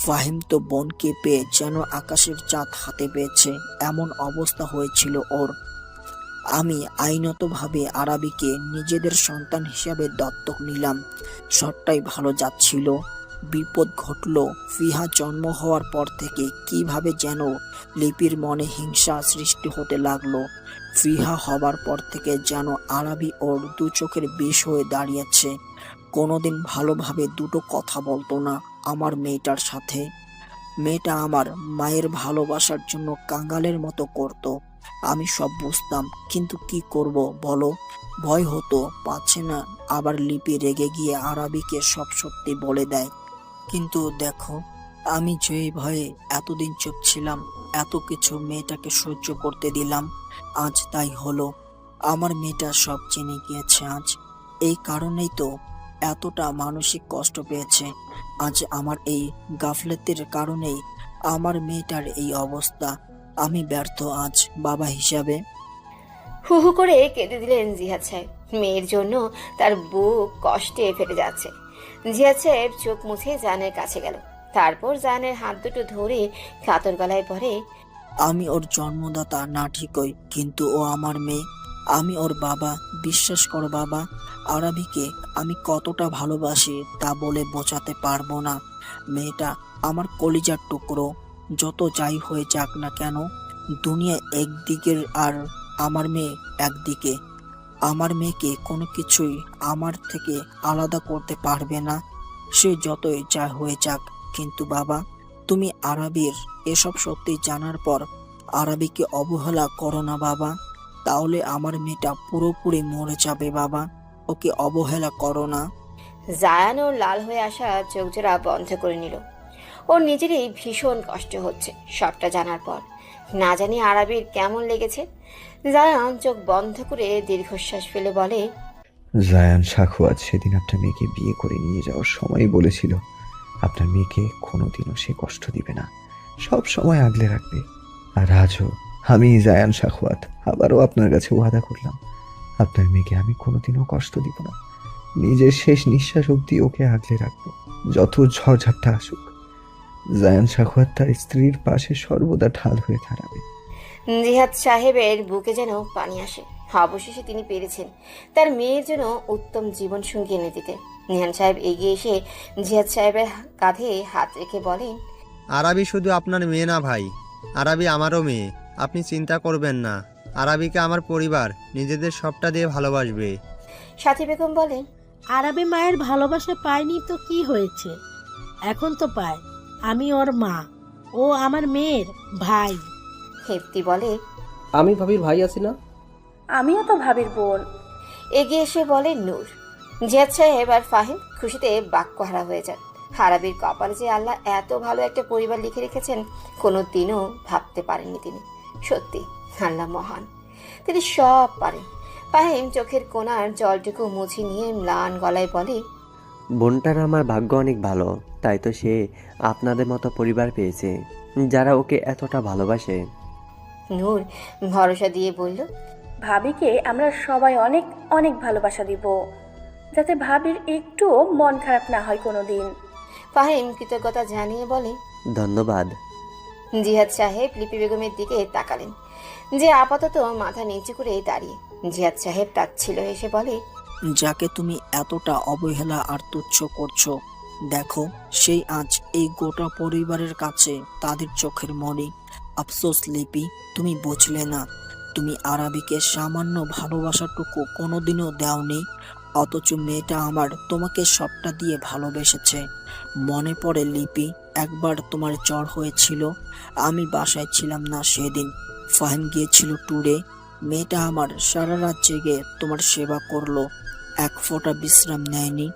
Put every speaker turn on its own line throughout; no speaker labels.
ফাহিম তো বোনকে পেয়ে যেন আকাশের চাঁদ হাতে পেয়েছে এমন অবস্থা হয়েছিল ওর। আমি আইনতভাবে আরাবিকে নিজেদের সন্তান হিসাবে দত্তক নিলাম। সবটাই ভালো যাচ্ছিল। বিপদ ঘটল। ফিহা জন্ম হওয়ার পর থেকে কিভাবে যেন লিপির মনে হিংসা সৃষ্টি হতে লাগলো। ফিহা হবার পর থেকে যেন আরাবি ওর দু চোখের বিষ হয়ে দাঁড়িয়েছে। কোনোদিন ভালোভাবে দুটো কথা বলতো না আমার মেয়েটার সাথে। মেয়েটা আমার মায়ের ভালোবাসার জন্য কাঙালের মতো করতো। আমি সব বুঝতাম, কিন্তু কি করব বলো? ভয় হতো, পাচ্ছে না আবার লিপি রেগে গিয়ে আরাবিকে সব সত্যি বলে দেয়। কিন্তু দেখো, আমি যে ভয়ে এতদিন চুপ ছিলাম, এত কিছু মেয়েটাকে সহ্য করতে দিলাম, আজ তাই হলো। আমার মেয়েটা সব জেনে গিয়েছে আজ। এই কারণেই তো এতটা মানসিক কষ্ট পেয়েছে। আজ আমার এই গাফলেতের কারণেই আমার মেয়েটার এই অবস্থা। আমি ব্যর্থ আজ বাবা হিসাবে।
হু হু করে কেঁদে দিলেন জিহাদ সাহেব। মেয়ের জন্য তার বুক কষ্টে ফেটে যাচ্ছে। জিহাদ সাহেব চোখ মুছে জানের কাছে গেল। তারপর জানের হাত দুটো ধরে কাতর গলায় পরে,
আমি ওর জন্মদাতা না ঠিকই, কিন্তু ও আমার মেয়ে। আমি ওর বাবা। বিশ্বাস করো বাবা, আরাবিকে আমি কতটা ভালোবাসি তা বলে বোঝাতে পারবো না। মেয়েটা আমার কলিজার টুকরো। যত যাই হয়ে যাক না কেন, দুনিয়া একদিকের আর আমার মেয়ে একদিকে। আমার মেয়েকে কোনো কিছুই আমার থেকে আলাদা করতে পারবে না, সে যতই যা হয়ে যাক। কিন্তু বাবা, তুমি আরাবির এসব সত্যি জানার পর আরাবিকে অবহেলা করো না বাবা। তাহলে আমার মেয়েটা পুরোপুরি মরে যাবে বাবা। ওকে অবহেলা করো না।
জায়ান ওর লাল হয়ে আসা চোখ জোড়া বন্ধ করে নিল। ওর নিজেরই ভীষণ কষ্ট হচ্ছে সবটা জানার পর। না জানি আরবির কেমন লেগেছে। জায়ান চোখ বন্ধ করে দীর্ঘশ্বাস ফেলে বলে,
জায়ান সাখওয়াত সেদিন আপনার মেয়েকে বিয়ে করে নিয়ে যাওয়ার সময় বলেছিল আপনার মেয়েকে কোনোদিনও সে কষ্ট দিবে না, সব সময় আগলে রাখবে। আর আজও আমি জায়ান সাখওয়াত আবারও আপনার কাছে ওয়াদা করলাম, আপনার মেয়েকে আমি কোনোদিনও কষ্ট দিব না। নিজের শেষ নিঃশ্বাস অবধি ওকে আগলে রাখবো, যত ঝড়ঝাপটা আসুক। জায়ান সাখওয়াত তার স্ত্রীর পাশে সর্বদা ঢাল হয়ে দাঁড়াবে।
জিহাদ সাহেবের বুকে যেন পানি আসে। অবশেষে তিনি পেরেছেন তার মেয়ের জন্য উত্তম জীবন সঙ্গী এনে দিতে। নিহান সাহেব এগিয়ে এসে জিহাদ সাহেবের কাঁধে হাত রেখে বলেন,
আরাবি শুধু আপনার মেয়ে না ভাই, আরাবি আমারও মেয়ে। আপনি চিন্তা করবেন না, আরাবিকে আমার পরিবার নিজেদের সবটা দিয়ে ভালোবাসবে।
সাথী বেগম বলেন,
আরবি মায়ের ভালোবাসা পায়নি তো কি হয়েছে, এখন তো পায়। আমি ওর মা, ও আমার মেয়ের ভাই।
হেফতি বলে,
আমি ভাবির ভাই আছি না?
আমিও তো ভাবির বোন।
এগিয়ে এসে বলে নূর। জিয়াদ সাহেব আর ফাহিম খুশিতে বাক্যহারা হয়ে যান। আরবির কপালে যে আল্লাহ এত ভালো একটা পরিবার লিখে রেখেছেন কোনো দিনও ভাবতে পারেননি তিনি। সত্যি আল্লাহ মহান, তিনি সব পারেন। ফাহিম চোখের কোণার জলটুকু মুছে নিয়ে ম্লান গলায় বলে,
বোনটার আমার ভাগ্য অনেক ভালো, তাই তো সে আপনাদের মতো পরিবার পেয়েছে যারা ওকে এতটা ভালোবাসে।
নূর ভরসা দিয়ে বলল,
ভাবিকে আমরা সবাই অনেক অনেক ভালোবাসা দিব, যাতে ভাবির একটুও মন খারাপ না হয় কোনোদিন।
ফাহিম কৃতজ্ঞতা জানিয়ে বলে,
ধন্যবাদ।
জিহাদ সাহেব লিপি বেগমের দিকে তাকালেন, যে আপাতত মাথা নিচু করে দাঁড়িয়ে। জিহাদ সাহেব তাচ্ছিল হেসে বলে,
যাকে তুমি এতটা অবহেলা আর তুচ্ছ করছো, দেখো সেই আজ এই গোটা পরিবারের কাছে তাদের চোখের মণি। আফসোস লিপি, তুমি বুঝলে না। তুমি আরাবিকে সামান্য ভালোবাসাটুকু কোনোদিনও দাওনি, অথচ মেয়েটা আমার তোমাকে সবটা দিয়ে ভালোবেসেছে। মনে পড়ে লিপি, একবার তোমার জ্বর হয়েছিল, আমি বাসায় ছিলাম না সেদিন। ফাহিম গিয়েছিল ট্যুরে। মেয়েটা আমার সারা রাত জেগে তোমার সেবা করলো, এক ফোঁটা বিশ্রাম নেয়নি।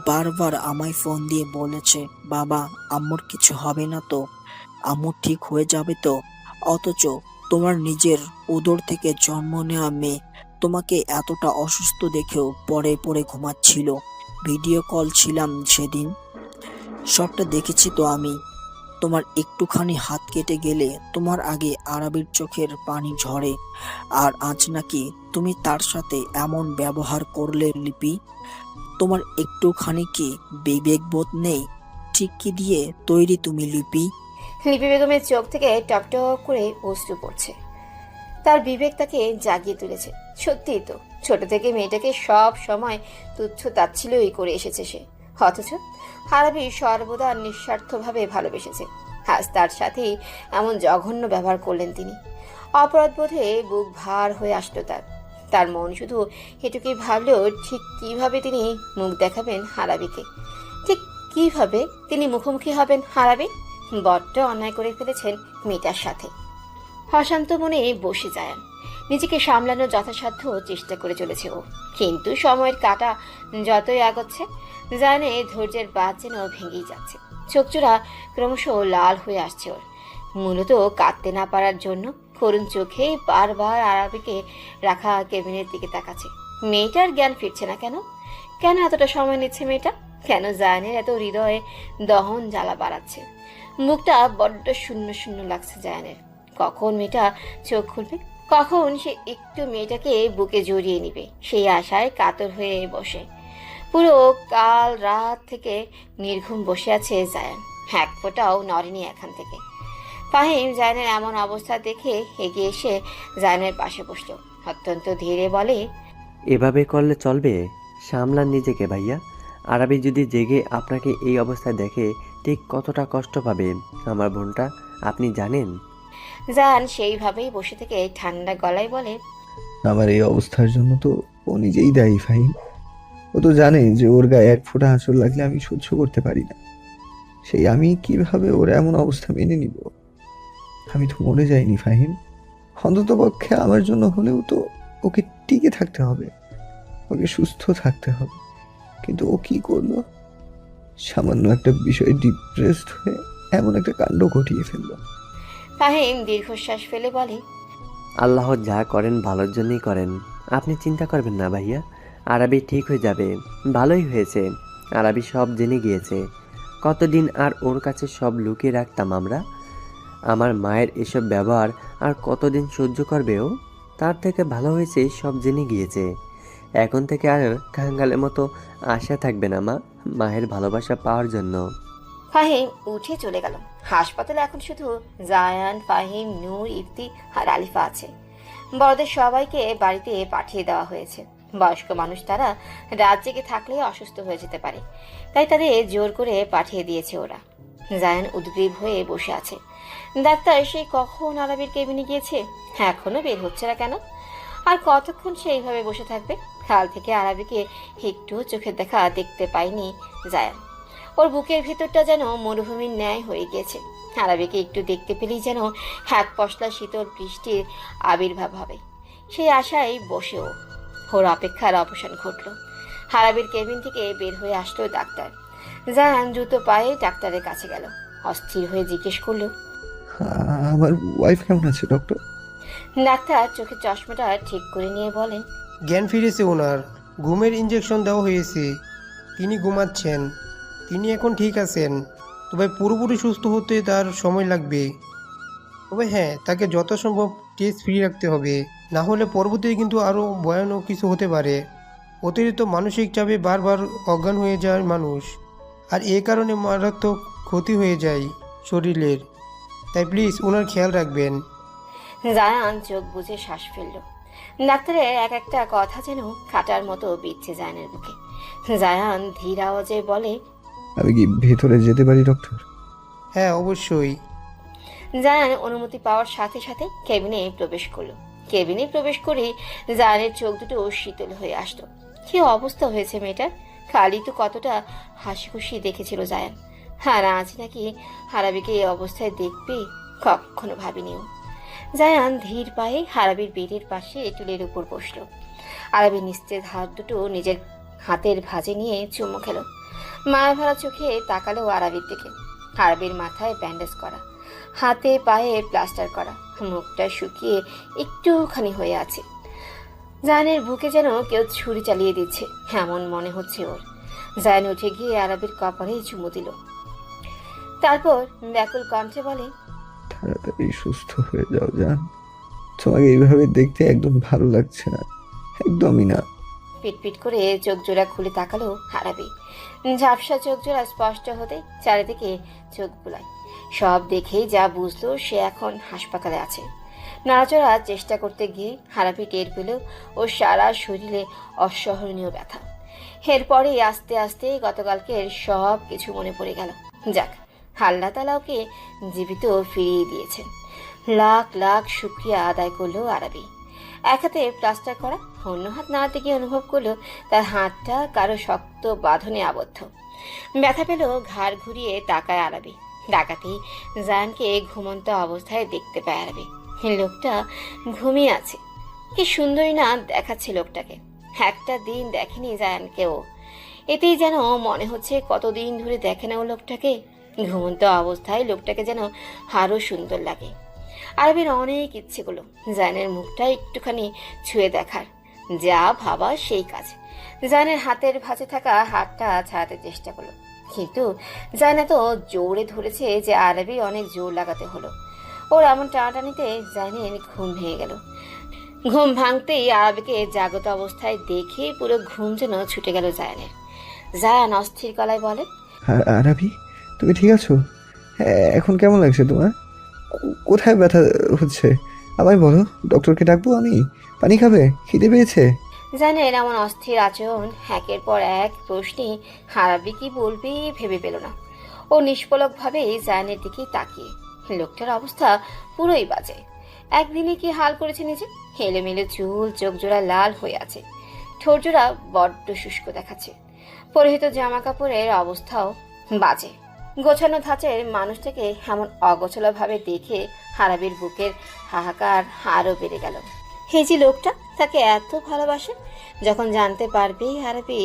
বারবার আমায় ফোন দিয়ে বলেছে, বাবা আম্মুর কিছু হবে না তো, আম্মু ঠিক হয়ে যাবে তো। অথচ তোমার নিজের উদর থেকে জন্ম নেওয়া মেয়ে তোমাকে এতটা অসুস্থ দেখেও পরে পরে ঘুমাচ্ছিল। ভিডিও কল ছিলাম সেদিন, সবটা দেখেছি তো আমি। তোমার একটুখানি হাত কেটে গেলে তোমার আগে আরবির চোখের পানি ঝরে, আর আজ নাকি তুমি তার সাথে এমন ব্যবহার করলে লিপি। তোমার একটুখানি কি বিবেকবোধ নেই? ঠিক কি দিয়ে তৈরি তুমি লিপি?
লিপি বেগমের চোখ থেকে টপটপ করে অশ্রু পড়ছে। তার বিবেক তাকে জাগিয়ে তুলেছে। সত্যিই তো, ছোট থেকে মেয়েটাকে সব সময় তুচ্ছ তাচ্ছিল্যই করে এসেছে সে, অথচ আরবি সর্বদা নিঃস্বার্থভাবে ভালোবেসেছে। আজ তার সাথেই এমন জঘন্য ব্যবহার করলেন তিনি। অপরাধবোধে বুক ভার হয়ে আসলো তার। তার মন শুধু এটুকুই ভাবলেও ঠিক কিভাবে তিনি মুখ দেখাবেন আরবিকে, ঠিক কিভাবে তিনি মুখোমুখি হবেন আরবি। বড্ড অন্যায় করে ফেলেছেন মেয়েটার সাথে। অশান্ত মনে বসে যায়, নিজেকে সামলানোর যথাসাধ্য চেষ্টা করে চলেছে ও, কিন্তু সময়ের কাঁটা যতই আগাচ্ছে জানে ধৈর্যের বাঁধ যেন ভেঙেই যাচ্ছে। চোখজোড়া ক্রমশ লাল হয়ে আসছে ওর, মূলত কাঁদতে না পারার জন্য। করুণ চোখে বারবার আরবিকে রাখা কেবিনের দিকে তাকাচ্ছে। মেয়েটার জ্ঞান ফিরছে না কেন? কেন এতটা সময় নিচ্ছে মেয়েটা? কেন জায়ানের এত হৃদয়ে দহন জ্বালা বাড়াচ্ছে? মুখটা বড্ড শূন্য শূন্য লাগছে জায়ানের। কখন মেয়েটা চোখ খুলবে, কখন সে একটু মেয়েটাকে বুকে জড়িয়ে নিবে, সেই আশায় কাতর হয়ে বসে। পুরো কাল রাত থেকে নির্ঘুম বসে আছে জায়ান, এক ফোঁটাও নড়েনি এখান থেকে। ফাহিম জায়ানের এমন অবস্থা দেখে এগিয়ে এসে জায়ানের পাশে বসলো। অত্যন্ত ধীরে বলে,
এভাবে করলে চলবে? সামলান নিজেকে ভাইয়া। আরবি যদি জেগে আপনাকে এই অবস্থায় দেখে ঠিক কতটা কষ্ট পাবে আমার বোনটা, আপনি জানেন?
জায়ান সেইভাবেই বসে থেকে ঠান্ডা গলায় বলে,
আমার এই অবস্থার জন্য তো ও নিজেই দায়ী ফাহিম। ও তো জানে যে ওর গায়ে এক ফোঁটা আঁচড় লাগলে আমি সহ্য করতে পারি না। সেই আমি কিভাবে ওর এমন অবস্থা মেনে নিব? আমি তো মরে যাইনি ফাহিম। অন্তত পক্ষে আমার জন্য হলেও তো ওকে টিকে থাকতে হবে, ওকে সুস্থ থাকতে হবে। কিন্তু ও কি করলো? সামান্য একটা বিষয়ে ডিপ্রেসড হয়ে এমন একটা কাণ্ড ঘটিয়ে ফেললো।
ফাহিম দীর্ঘশ্বাস ফেলে বলে,
আল্লাহ যা করেন ভালোর জন্যই করেন, আপনি চিন্তা করবেন না ভাইয়া। আরবি ঠিক হয়ে যাবে। ভালোই হয়েছে আরবি সব জেনে গিয়েছে। কতদিন আর ওর কাছে সব লুকিয়ে রাখতাম আমরা? আমার মায়ের এসব ব্যবহার আর কতদিন সহ্য করবে ও? তার থেকে ভালো হয়েছে সব জেনে গিয়েছে। এখন থেকে আর কাঙ্গালের মতো আশা থাকবে না মা, মায়ের ভালোবাসা পাওয়ার জন্য।
ফাহিম উঠে চলে গেল। হাসপাতালে এখন শুধু জায়ান, ফাহিম, নূর, ইফতি আর আলিফা আছে। বড়দের সবাইকে বাড়িতে পাঠিয়ে দেওয়া হয়েছে। বয়স্ক মানুষ তারা রাত জেগে থাকলে অসুস্থ হয়ে যেতে পারে, তাই তাদের জোর করে পাঠিয়ে দিয়েছে ওরা। জায়ান উদ্গ্রীব হয়ে বসে আছে। ডাক্তার সেই কখন আরবির কেবিনে গিয়েছে, এখনো বের হচ্ছে না কেন? আর কতক্ষণ সে এইভাবে বসে থাকবে? কাল থেকে আরবিকে একটু চোখের দেখা দেখতে পায়নি জায়ান। ওর বুকের ভেতরটা যেন মরুভূমির ন্যায় হয়ে গিয়েছে। আরবিকে একটু দেখতে পেলেই যেন এক পশলা শীতল বৃষ্টির আবির্ভাব হবে, সেই আশায় বসে ওর অপেক্ষার অবসান ঘটল। আরবির কেবিন থেকে বের হয়ে আসলো ডাক্তার। জায়ান দ্রুত পায়ে ডাক্তারের কাছে গেল। অস্থির হয়ে জিজ্ঞেস করলো,
আমার ওয়াইফ কেমন আছে ডক্টর?
ডাক্তার চোখের চশমাটা ঠিক করে নিয়ে বলেন,
জ্ঞান ফিরেছে ওনার, ঘুমের ইঞ্জেকশন দেওয়া হয়েছে, তিনি ঘুমাচ্ছেন, তিনি এখন ঠিক আছেন। তবে পুরোপুরি সুস্থ হতে তার সময় লাগবে। তবে হ্যাঁ, তাকে যত সম্ভব টেস্ট ফ্রি রাখতে হবে, না হলে পরবর্তীতে কিন্তু আরও ভয়ানক কিছু হতে পারে। অতিরিক্ত মানসিক চাপে বারবার অজ্ঞান হয়ে যায় মানুষ, আর এ কারণে মারাত্মক ক্ষতি হয়ে যায় শরীরের। তাই প্লিজ ওনার খেয়াল রাখবেন।
জায়ান চোখ বুজে শ্বাস ফেলল। ডাক্তারের এক একটা কথা যেন কাটার মতো বিচ্ছে জায়ানের বুকে। জায়ান ধীর আওয়াজে বলে,
আমি কি ভেতরে যেতে পারি ডক্টর?
হ্যাঁ, অবশ্যই।
জায়ান অনুমতি পাওয়ার সাথে সাথে কেবিনে প্রবেশ করলো। কেবিনে প্রবেশ করে জায়ানের চোখ দুটো শীতল হয়ে আসলো। কি অবস্থা হয়েছে মেয়েটার! কালই তো কতটা হাসি খুশি দেখেছিল জায়ান, আর আজ নাকি আরবিকে এই অবস্থায় দেখবে কখনো ভাবিনিও। জায়ান ধীর পায়ে আরবির বেডের পাশে টুলের উপর বসলো। আরবি নিস্তেজ হাত দুটো নিজের হাতের ভাঁজে নিয়ে চুমু খেলো। মায়া ভরা চোখে তাকালো আরবির দিকে। আরবির মাথায় ব্যান্ডেজ করা, হাতে পায়ে প্লাস্টার করা, মুখটা শুকিয়ে একটুখানি হয়ে আছে। জায়ানের বুকে যেন কেউ ছুরি চালিয়ে দিচ্ছে এমন মনে হচ্ছে ওর। জায়ান উঠে গিয়ে আরবির কপালে চুমু দিল, তারপর ব্যাকুল কণ্ঠে বলে,
তাড়াতাড়ি সুস্থ হয়ে যাও জান। তোমাকে এইভাবে দেখতে একদম ভালো লাগছে না, একদমই না।
পিটপিট করে চোখ জোড়া খুলে তাকালো আরাবি। ঝাপসা চোখ জোড়া স্পষ্ট হতে চারিদিকে চোখ বুলায়। সব দেখেই যা বুঝলো সে এখন হাসপাতালে আছে। নাড়াচড়ার চেষ্টা করতে গিয়ে আরাবি টের পেল ও সারা শরীরে অসহনীয় ব্যথা। এরপরে আস্তে আস্তে গতকালকের সব কিছু মনে পড়ে গেল। যাক, আল্লাহ তাআলা ওকে জীবিত ফিরিয়ে দিয়েছেন। লাখ লাখ শুকরিয়া আদায় করলো আরাবি। এক হাতে প্লাস্টার করা, অন্য হাত নাড়াতে গিয়ে অনুভব করলো তার হাতটা কারো শক্ত বাঁধনে আবদ্ধ। ব্যথা পেল, ঘাড় ঘুরিয়ে তাকায় আরাবি। ডাকাতেই জায়ানকে ঘুমন্ত অবস্থায় দেখতে পায় আরাবি। লোকটা ঘুমিয়ে আছে। কি সুন্দরী না দেখাচ্ছে লোকটাকে। একটা দিন দেখেনি জায়ানকেও। এতেই যেন মনে হচ্ছে কতদিন ধরে দেখে না ও লোকটাকে। ঘুমন্ত অবস্থায় লোকটাকে যেন আরো সুন্দর লাগে। আরবির অনেক ইচ্ছে করলো জায়ানের মুখটা একটুখানি ছুঁয়ে দেখার। যা ভাবা সেই কাজ। জায়ানের হাতের ভাঁজে থাকা হাতটা ছাড়াতে চেষ্টা করলো, কিন্তু জায়ান এত জোরে ধরেছে যে আরবি অনেক জোর লাগাতে হলো। ওর এমন টানাটানিতে জায়ানের ঘুম ভেঙে গেল। ঘুম ভাঙতেই আরবিকে জাগত অবস্থায় দেখে পুরো ঘুম যেন ছুটে গেল জায়ানের। জায়ান অস্থির গলায় বলে,
আরাবি, তুমি ঠিক আছো? এখন কেমন লাগছে তোমার? কোথায় ব্যথা হচ্ছে আমায় বলো, ডক্টরকে ডাকবো আমি? পানি খাবে? খিদে পেয়েছে?
জায়ানের এমন অস্থির আচরণ, একের পর এক প্রশ্নে আরবি কি বলবে ভেবে পেল না। ও নিষ্পলকভাবে জায়ানের দিকে তাকিয়ে। লোকটার অবস্থা পুরোই বাজে। একদিনে কি হাল করেছে নিজে। এলোমেলো চুল, চোখ জোড়া লাল হয়ে আছে, ঠোঁট জোড়া বড্ড শুষ্ক দেখাচ্ছে। পরিহিত জামা কাপড়ের অবস্থাও বাজে। গোছানো ধাঁচের মানুষটাকে এমন অগোছালো ভাবে দেখে আরবির বুকের হাহাকার আরও বেড়ে গেল। এই যে লোকটা তাকে এত ভালোবাসে, যখন জানতে পারবে আরবি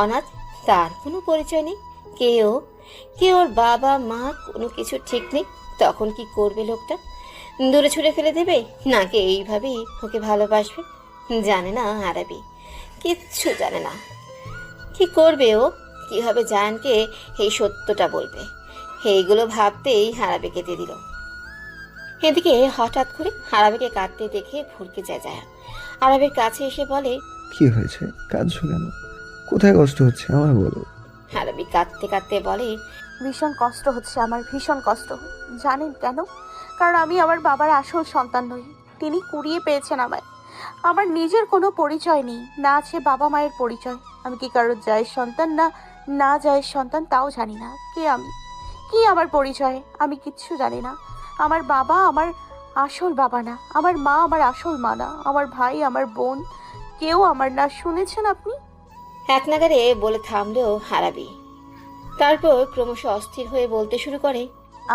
অনাথ, তার কোনো পরিচয় নেই, কে ওর বাবা মা কোনো কিছু ঠিক নেই, তখন কি করবে লোকটা? দূরে ছুঁড়ে ফেলে দেবে, নাকি এইভাবেই ওকে ভালোবাসবে? জানে না আরবি, কিচ্ছু জানে না। কি করবে ও? কিভাবে জায়ানকে এই সত্যটা বলবে? এইগুলো ভাবতেই আরবি কেঁদে দিল। এদিকে হঠাৎ করে আরবিকে কাঁদতে দেখে ভুরকে যায় জায়ান। আরবির কাছে এসে বলে,
কি হয়েছে? কাঁদছো কেন? কোথায় কষ্ট হচ্ছে আমায় বলো।
আরবি কাঁদতে কাঁদতে বলে,
ভীষণ কষ্ট হচ্ছে আমার, ভীষণ কষ্ট। জানেন কেন? কারণ আমি আমার বাবার আসল সন্তান নই। তিনি কুড়িয়ে পেয়েছেন আমায়। আমার নিজের কোনো পরিচয় নেই, না আছে বাবা মায়ের পরিচয়। আমি কি কারোর জায়ের সন্তান না জায়ের সন্তান তাও জানি না। কে আমি, কি আমার পরিচয়, আমি কিচ্ছু জানি না। আমার বাবা আমার আসল বাবা না, আমার মা আমার আসল মা না, আমার ভাই আমার বোন কেউ আমার না। শুনেছেন আপনি?
এক নাগারে বলে থামলো আরবি। তারপর ক্রমশ অস্থির হয়ে বলতে শুরু করে,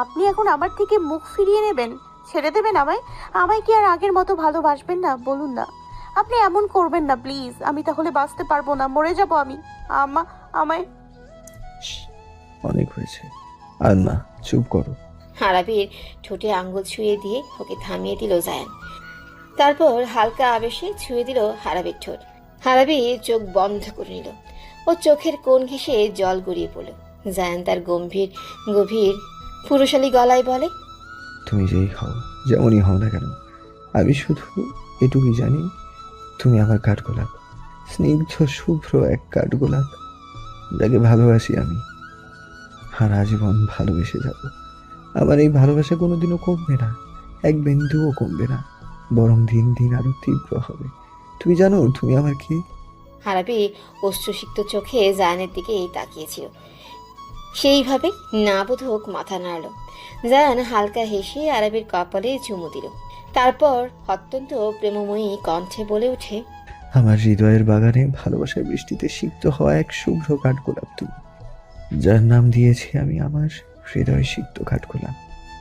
আপনি এখন আমার থেকে মুখ ফিরিয়ে নেবেন, ছেড়ে দেবেন আমায় কি আর আগের মতো ভালোবাসবেন না? বলুন না, আপনি এমন করবেন না প্লিজ। আমি তাহলে বাঁচতে পারবো না, মরে যাব আমি। আমায়
অনেক হয়েছে, আর না, চুপ করো।
আরবির ঠোঁটে আঙ্গুল ছুঁয়ে দিয়ে ওকে থামিয়ে দিল জায়ান। তারপর হালকা আবেশে ছুঁয়ে দিল আরবির ঠোঁট। আরবি চোখ বন্ধ করে নিল। ও চোখের কোণ ঘেঁষে জল গড়িয়ে পড়ল। জায়ান তার গভীর পুরুষালী গলায় বলে,
তুমি যেই হও, যেমনই হও না কেন, আমি শুধু এটুকুই জানি, তুমি আমার কাঠগোলাপ, স্নিগ্ধ শুভ্র এক কাঠগোলাপ, যাকে ভালোবাসি আমি, আর আজীবন ভালোবেসে যাব। আমার এই ভালোবাসা কোনোদিনও কমবে না, এক বিন্দুও কমবে না, বরং দিন দিন আরো তীব্র হবে। তুমি জানো তুমি আমার কি?
আরবি অশ্রুসিক্ত চোখে জায়ানের দিকে তাকিয়েছিল। সেইভাবে না বোধক মাথা নাড়ল। জায়ান হালকা হেসে আরবির কপালে চুমু দিল। তারপর অত্যন্ত প্রেমময়ী কণ্ঠে বলে ওঠে,
আমার হৃদয়ের বাগানে ভালোবাসার বৃষ্টিতে সিক্ত হওয়া এক শুভ্র কাঠগোলাপ তুমি, যার নাম দিয়েছি আমি আমার হৃদয় সিক্ত কাঠগোলাপ।